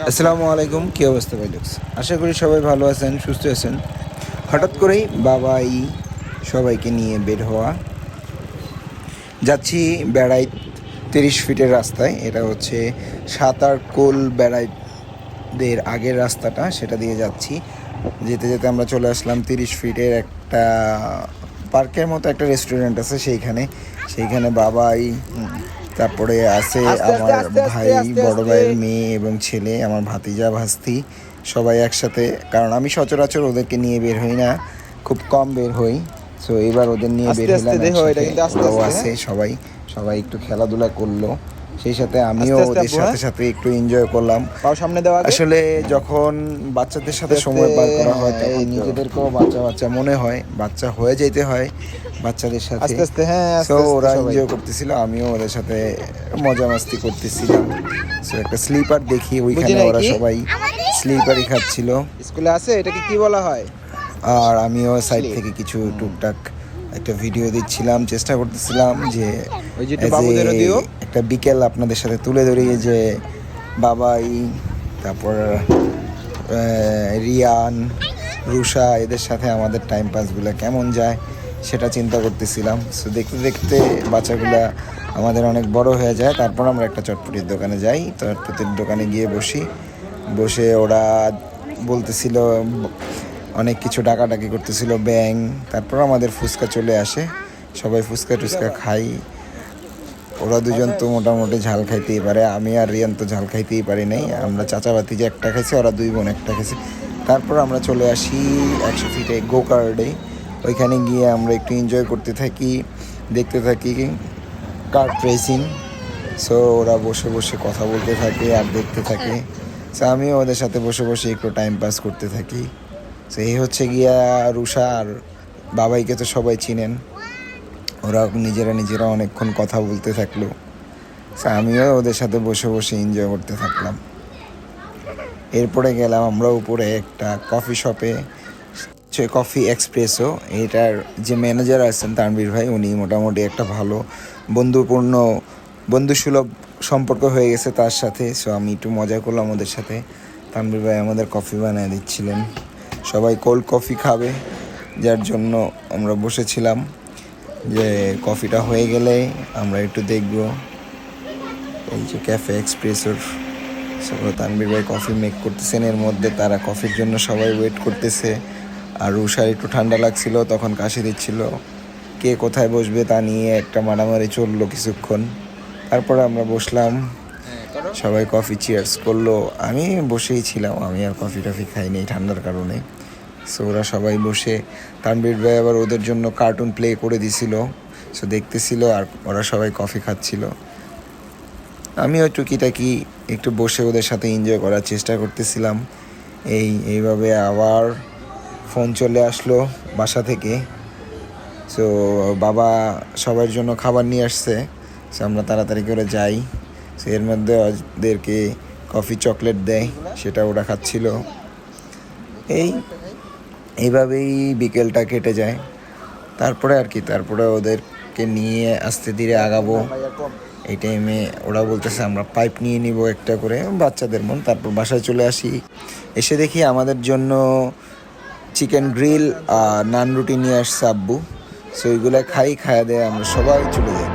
আসসালামু আলাইকুম, কী অবস্থা ভাই লোকস? আশা করি সবাই ভালো আছেন, সুস্থ আছেন। হঠাৎ করেই বাবাই সবাইকে নিয়ে বের হওয়া, যাচ্ছি বেড়াইত 30 ফিটের রাস্তায়। এটা হচ্ছে সাতার কোল বেড়াইদের আগের রাস্তাটা, সেটা দিয়ে যাচ্ছি। যেতে যেতে আমরা চলে আসলাম 30 ফিটের একটা পার্কের মতো একটা রেস্টুরেন্ট আছে, সেইখানে বাবাই, তারপরে আছে আমার ভাই, বড় ভাইয়ের মেয়ে এবং ছেলে, আমার ভাতিজা ভাস্তি, সবাই একসাথে। কারণ আমি সচরাচর ওদেরকে নিয়ে বের হই না, খুব কম বের হই। সো এবার ওদের নিয়ে বের হলাম একসাথে। ওরাও আছে, সবাই একটু খেলাধুলা করলো, সেই সাথে আমিও ওদের সাথে সাথে একটু এনজয় করলাম। আসলে যখন বাচ্চাদের সাথে সময় পার করা হয় তখন নিজেদেরকেও বাচ্চা মনে হয়, বাচ্চা হয়ে যেতে হয় বাচ্চাদের সাথে। সো ওরা এনজয় করতেছিল, আমিও ওদের সাথে মজা মাস্তি করতেছিলাম। সো একটা স্লিপার দেখি, ওইখানে ওরা সবাই স্লিপারই খাচ্ছিল। স্কুলে আছে, এটাকে কি বলা হয়? আর আমিও সাইড থেকে কিছু টুকটাক একটা ভিডিও দিচ্ছিলাম, চেষ্টা করতেছিলাম যে একটা বিকেল আপনাদের সাথে তুলে ধরি, যে বাবাই, তারপর রিয়ান, রুষা, এদের সাথে আমাদের টাইম পাসগুলো কেমন যায় সেটা চিন্তা করতেছিলাম। সো দেখতে দেখতে বাচ্চাগুলা আমাদের অনেক বড় হয়ে যায়। তারপর আমরা একটা চটপটির দোকানে যাই, চটপটির দোকানে গিয়ে বসে ওরা বলতেছিল অনেক কিছু, ডাকাডাকি করতেছিল, ব্যাং। তারপর আমাদের ফুচকা চলে আসে, সবাই ফুচকা টুচকা খাই। ওরা দুজন তো মোটামুটি ঝাল খাইতেই পারে, আমি আর রিয়ান তো ঝাল খাইতেই পারি নাই। আমরা চাচাবাতি যে একটা খাইছি, ওরা দুই বোন একটা খাইছে। তারপর আমরা চলে আসি 100 ফিটে গোকার্ডে। ওইখানে গিয়ে আমরা একটু এনজয় করতে থাকি, দেখতে থাকি কার্ট রেসিং। সো ওরা বসে বসে কথা বলতে থাকে আর দেখতে থাকে। সো আমিও ওদের সাথে বসে বসে একটু টাইম পাস করতে থাকি। সো এই হচ্ছে গিয়া রুষা। আর বাবাইকে তো সবাই চিনেন, ওরা নিজেরা অনেকক্ষণ কথা বলতে থাকলো। সো আমিও ওদের সাথে বসে বসে এনজয় করতে থাকলাম। এরপরে গেলাম আমরা উপরে একটা কফি শপে, কফি এক্সপ্রেসো। এটার যে ম্যানেজার আছেন তানভীর ভাই, উনি মোটামুটি একটা ভালো বন্ধুসুলভ সম্পর্ক হয়ে গেছে তার সাথে। সো আমি একটু মজা করলাম ওদের সাথে। তানভীর ভাই আমাদের কফি বানিয়ে দিচ্ছিলেন, সবাই কোল্ড কফি খাবে, যার জন্য আমরা বসেছিলাম যে কফিটা হয়ে গেলে আমরা একটু দেখব। এই যে ক্যাফে এক্সপ্রেসোর, তানভীর ভাই কফি মেক করতেছেন, এর মধ্যে তারা কফির জন্য সবাই ওয়েট করতেছে। আর রুষার একটু ঠান্ডা লাগছিল, তখন কাশি দিচ্ছিল, কে কোথায় বসবে তা নিয়ে একটা মারামারি চললো কিছুক্ষণ। তারপরে আমরা বসলাম, সবাই কফি চিয়ার্স করলো। আমি বসেই ছিলাম, আমি আর কফি খাইনি ঠান্ডার কারণে। সো ওরা সবাই বসে, তানভীর ভাই আবার ওদের জন্য কার্টুন প্লে করে দিছিল, সো দেখতেছিল, আর ওরা সবাই কফি খাচ্ছিল। আমিও টুকিটাকি একটু বসে ওদের সাথে এনজয় করার চেষ্টা করতেছিলাম। এইভাবে আবার ফোন চলে আসলো বাসা থেকে। সো বাবা সবার জন্য খাবার নিয়ে আসছে, সো আমরা তাড়াতাড়ি করে যাই। সো এর মধ্যে ওদেরকে কফি চকলেট দেয়, সেটা ওরা খাচ্ছিল। এইভাবেই বিকেলটা কেটে যায়। তারপরে ওদেরকে নিয়ে আস্তে ধীরে আগাবো। এই টাইমে ওরা বলতেছে আমরা পাইপ নিয়ে নিব একটা করে, বাচ্চাদের মন। তারপর বাসায় চলে আসি, এসে দেখি আমাদের জন্য চিকেন গ্রিল আর নান রুটি নিয়ে আসছে আব্বু। সো ওইগুলো খাইয়া দেয় আমরা সবাই চলে যাই।